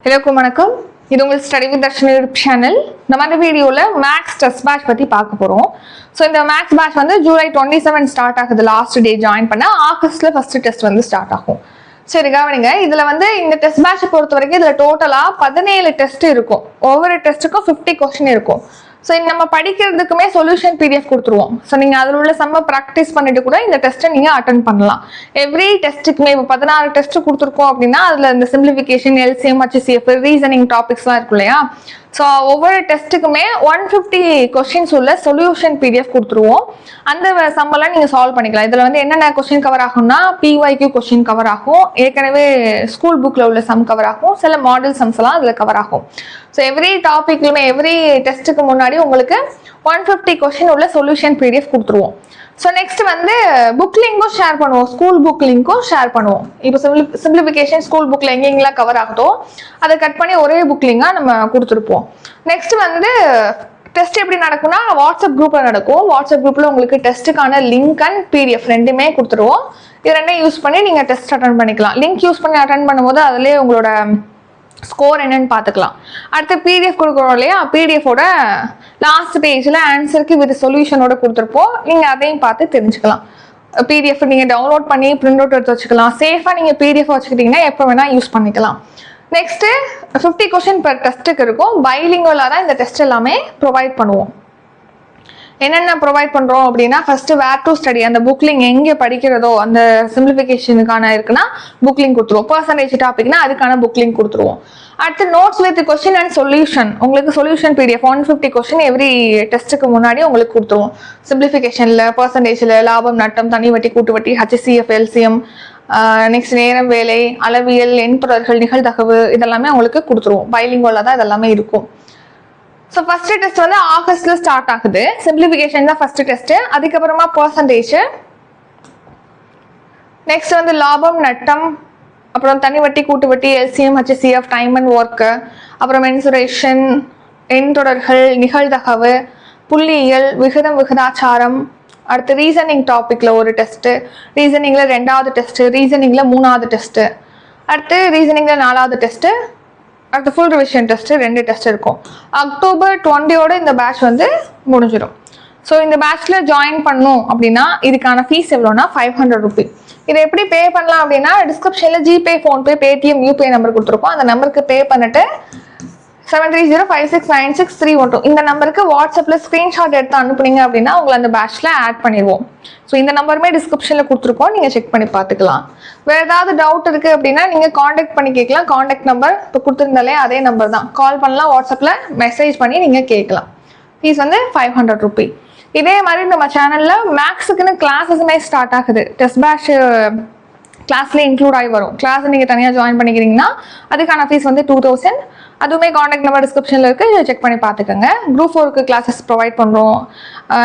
எல்லாருக்கும் வணக்கம். இது உங்கள் ஸ்டடி வித் தர்ஷினி சேனல். நம்ம அந்த வீடியோல மேக்ஸ் டெஸ்ட் பேட்ச் பத்தி பார்க்க போறோம். ஸோ இந்த மேக்ஸ் பேட்ச் வந்து ஜூலை 27 ஸ்டார்ட் ஆகுது. லாஸ்ட் டே ஜாயின் பண்ண ஆகஸ்ட்ல ஃபர்ஸ்ட் டெஸ்ட் வந்து ஸ்டார்ட் ஆகும். சரி கவனிங்க, இதுல வந்து இந்த டெஸ்ட் பேட்ச் பொறுத்த வரைக்கும் இதுல டோட்டலா 17 டெஸ்ட் இருக்கும். ஒவ்வொரு டெஸ்ட்டுக்கும் 50 கொஸ்டின் இருக்கும். ஸோ நம்ம படிக்கிறதுக்குமே சொல்யூஷன் PDF கொடுத்துருவோம். ஸோ நீங்க அதில் உள்ள செம்ம ப்ராக்டிஸ் பண்ணிட்டு கூட இந்த டெஸ்ட்டை நீங்க அட்டன் பண்ணலாம். எவ்ரி டெஸ்ட்டுக்குமே இப்போ 16 டெஸ்ட் கொடுத்துருக்கோம் அப்படின்னா அதுல இந்த சிம்பிளிஃபிகேஷன், LCM, HCF, ரீசனிங் டாபிக்ஸ்லாம் இருக்கும் இல்லையா. ஸோ ஒவ்வொரு டெஸ்ட்டுக்குமே 150 கொஸ்டின்ஸ் உள்ள சொல்யூஷன் PDF கொடுத்துருவோம். அந்த சம்பளம் நீங்க சால்வ் பண்ணிக்கலாம். இதுல வந்து என்னென்ன கொஸ்டின் கவர் ஆகும்னா PYQ கொஸ்டின் கவர் ஆகும், ஏற்கனவே ஸ்கூல் புக்ல உள்ள சம் கவர் ஆகும், சில மாடல் சம்ஸ் எல்லாம் அதுல கவர் ஆகும். ஸோ எவ்ரி டாபிக்லுமே எவ்ரி டெஸ்ட்டுக்கு முன்னாடி உங்களுக்கு 150 கொஸ்டின் உள்ள சொல்யூஷன் PDF கொடுத்துருவோம். ஸோ நெக்ஸ்ட் வந்து புக் லிங்க்கும் ஷேர் பண்ணுவோம், ஸ்கூல் புக் லிங்க்கும் ஷேர் பண்ணுவோம். இப்போ சிம்பிளிஃபிகேஷன் ஸ்கூல் புக்ல எங்கெங்கெல்லாம் கவர் ஆகுதோ அதை கட் பண்ணி ஒரே புக் லிங்கா நம்ம கொடுத்துருப்போம். நெக்ஸ்ட் வந்து டெஸ்ட் எப்படி நடக்கும்னா வாட்ஸ்அப் குரூப்ல நடக்கும். வாட்ஸ்அப் குரூப்ல உங்களுக்கு டெஸ்ட்டுக்கான லிங்க் அண்ட் PDF ரெண்டுமே கொடுத்துருவோம். இது ரெண்டையும் யூஸ் பண்ணி நீங்க டெஸ்ட் அட்டன் பண்ணிக்கலாம். லிங்க் யூஸ் பண்ணி அட்டன் பண்ணும்போது அதுலேயே உங்களோட ஸ்கோர் என்னன்னு பார்த்துக்கலாம். அடுத்து PDF கொடுக்குறோம் இல்லையா, PDFோட லாஸ்ட் பேஜில் ஆன்சருக்கு வித் சொல்யூஷனோட கொடுத்துருப்போம். நீங்கள் அதையும் பார்த்து தெரிஞ்சுக்கலாம். PDF நீங்கள் டவுன்லோட் பண்ணி பிரிண்ட் அவுட் எடுத்து வச்சுக்கலாம். சேஃபாக நீங்கள் PDF வச்சுக்கிட்டிங்கன்னா எப்போ வேணால் யூஸ் பண்ணிக்கலாம். நெக்ஸ்ட்டு 50 கொஸ்டின் பெர் டெஸ்ட்டுக்கு இருக்கும். பைலிங்குவலாக தான் இந்த டெஸ்ட் எல்லாமே ப்ரொவைட் பண்ணுவோம். என்னென்ன ப்ரொவைட் பண்ணுறோம் அப்படின்னா ஃபர்ஸ்ட் வேர் டு ஸ்டடி, அந்த புக் லிங்க் எங்கே படிக்கிறதோ அந்த சிம்பிளிஃபிகேஷனுக்கான இருக்குன்னா புக் லிங்க் கொடுத்துருவோம். பர்சன்டேஜ் டாபிக்னா அதுக்கான புக் லிங்க் கொடுத்துருவோம். அடுத்து notes with question and solution, உங்களுக்கு சொல்யூஷன் PDF 150 கொஸ்டின் எவ்ரி டெஸ்ட்டுக்கு முன்னாடி உங்களுக்கு கொடுத்துருவோம். சிம்பிளிஃபிகேஷனில், பர்சன்டேஜில், லாபம் நட்டம், தனி வட்டி, கூட்டு வட்டி, HCF, LCM, நெக்ஸ்ட் நேரம் வேலை, அளவியல், எண்பொருள்கள், நிகழ்தகவு, இதெல்லாமே உங்களுக்கு கொடுத்துருவோம். பைலிங்குவலாக தான் இதெல்லாமே இருக்கும். ஸோ ஃபர்ஸ்ட் டெஸ்ட் வந்து ஆகஸ்ட்ல ஸ்டார்ட் ஆகுது. சிம்பிளிஃபிகேஷன் தான் ஃபர்ஸ்ட் டெஸ்ட். அதுக்கப்புறமா பர்சன்டேஜ், நெக்ஸ்ட் வந்து லாபம் நட்டம், அப்புறம் தனி வட்டி, கூட்டு வட்டி, LCM, HCF, time and work, அப்புறம் மென்சுரேஷன், எண் தொடர்கள், நிகழ்தகவு, புள்ளியியல், விகிதம், விகிதாச்சாரம். அடுத்து ரீசனிங் டாபிக்ல ஒரு டெஸ்ட், ரீசனிங்ல 2வது டெஸ்ட், ரீசனிங்ல 3வது டெஸ்ட், அடுத்து ரீசனிங்ல 4வது டெஸ்ட், அடுத்து ஃபுல் ரிவிஷன் டெஸ்ட், 2 டெஸ்ட் இருக்கும். அக்டோபர் 20 இந்த பேட்ச் வந்து முடிஞ்சிடும். ஸோ இந்த பேட்ச்ல ஜாயின் பண்ணும் அப்படின்னா இதுக்கான ஃபீஸ் எவ்வளோனா 500 ரூபி. இதை எப்படி பே பண்ணலாம் அப்படின்னா டிஸ்கிரிப்ஷன்ல GPay, PhonePe, Paytm, UPI number கொடுத்துருக்கோம். அந்த நம்பருக்கு பே பண்ணிட்டு 7305696312 இந்த நம்பருக்கு வாட்ஸ்அப்ல ஸ்கிரீன்ஷாட் எடுத்து அனுப்புனீங்க அப்படின்னா உங்களை அந்த பேட்ச்ல ஆட் பண்ணிடுவோம். ஸோ இந்த நம்பருமே டிஸ்கிரிப்ஷன்ல கொடுத்துருக்கோம், நீங்க செக் பண்ணி பார்த்துக்கலாம். வேற ஏதாவது டவுட் இருக்கு அப்படின்னா நீங்க காண்டாக்ட் பண்ணி கேட்கலாம். காண்டாக்ட் நம்பர் இப்போ கொடுத்துருந்தாலே அதே நம்பர் தான். கால் பண்ணலாம், வாட்ஸ்அப்ல மெசேஜ் பண்ணி நீங்க கேட்கலாம். ஃபீஸ் வந்து 500 ரூபி. இதே மாதிரி நம்ம சேனல்ல மேக்ஸுக்குன்னு கிளாஸஸுமே ஸ்டார்ட் ஆகுது. டெஸ்ட் பேட்ச் கிளாஸ்ல இன்க்ளூட் ஆகி வரும். கிளாஸ் நீங்க தனியாக ஜாயின் பண்ணிக்கிறீங்கன்னா அதுக்கான ஃபீஸ் வந்து 2000. அதுவுமே காண்டாக்ட் நம்பர் டிஸ்கிரிப்ஷன்ல இருக்கு, செக் பண்ணி பார்த்துக்கோங்க. குரூப் 4க்கு கிளாஸஸ் ப்ரொவைட் பண்றோம்.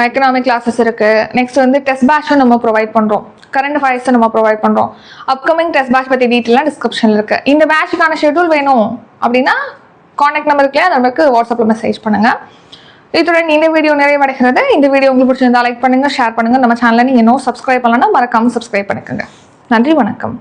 எக்கனாமிக் கிளாஸஸ் இருக்கு. நெக்ஸ்ட் வந்து டெஸ்ட் பேட்சும் நம்ம ப்ரொவைட் பண்றோம். கரண்ட் அஃபேர்ஸ் நம்ம ப்ரொவைட் பண்றோம். அப்கமிங் டெஸ்ட் பேட்ச் பத்தி டீட்டெயிலாம் டிஸ்கிரிப்ஷன்ல இருக்கு. இந்த பேட்சுக்கான ஷெட்யூல் வேணும் அப்படின்னா காண்டாக்ட் நம்பருக்குள்ளே அந்த நம்பருக்கு வாட்ஸ்அப்ல மெசேஜ் பண்ணுங்க. இத்துடன் இந்த வீடியோ நிறைவடைகிறது. இந்த வீடியோ உங்களுக்கு பிடிச்சிருந்தா லைக் பண்ணுங்க, ஷேர் பண்ணுங்க. நம்ம சேனலை நீங்க இன்னும் சப்ஸ்கிரைப் பண்ணலன்னா மறக்காம சப்ஸ்கிரைப் பண்ணிக்கோங்க. நன்றி, வணக்கம்.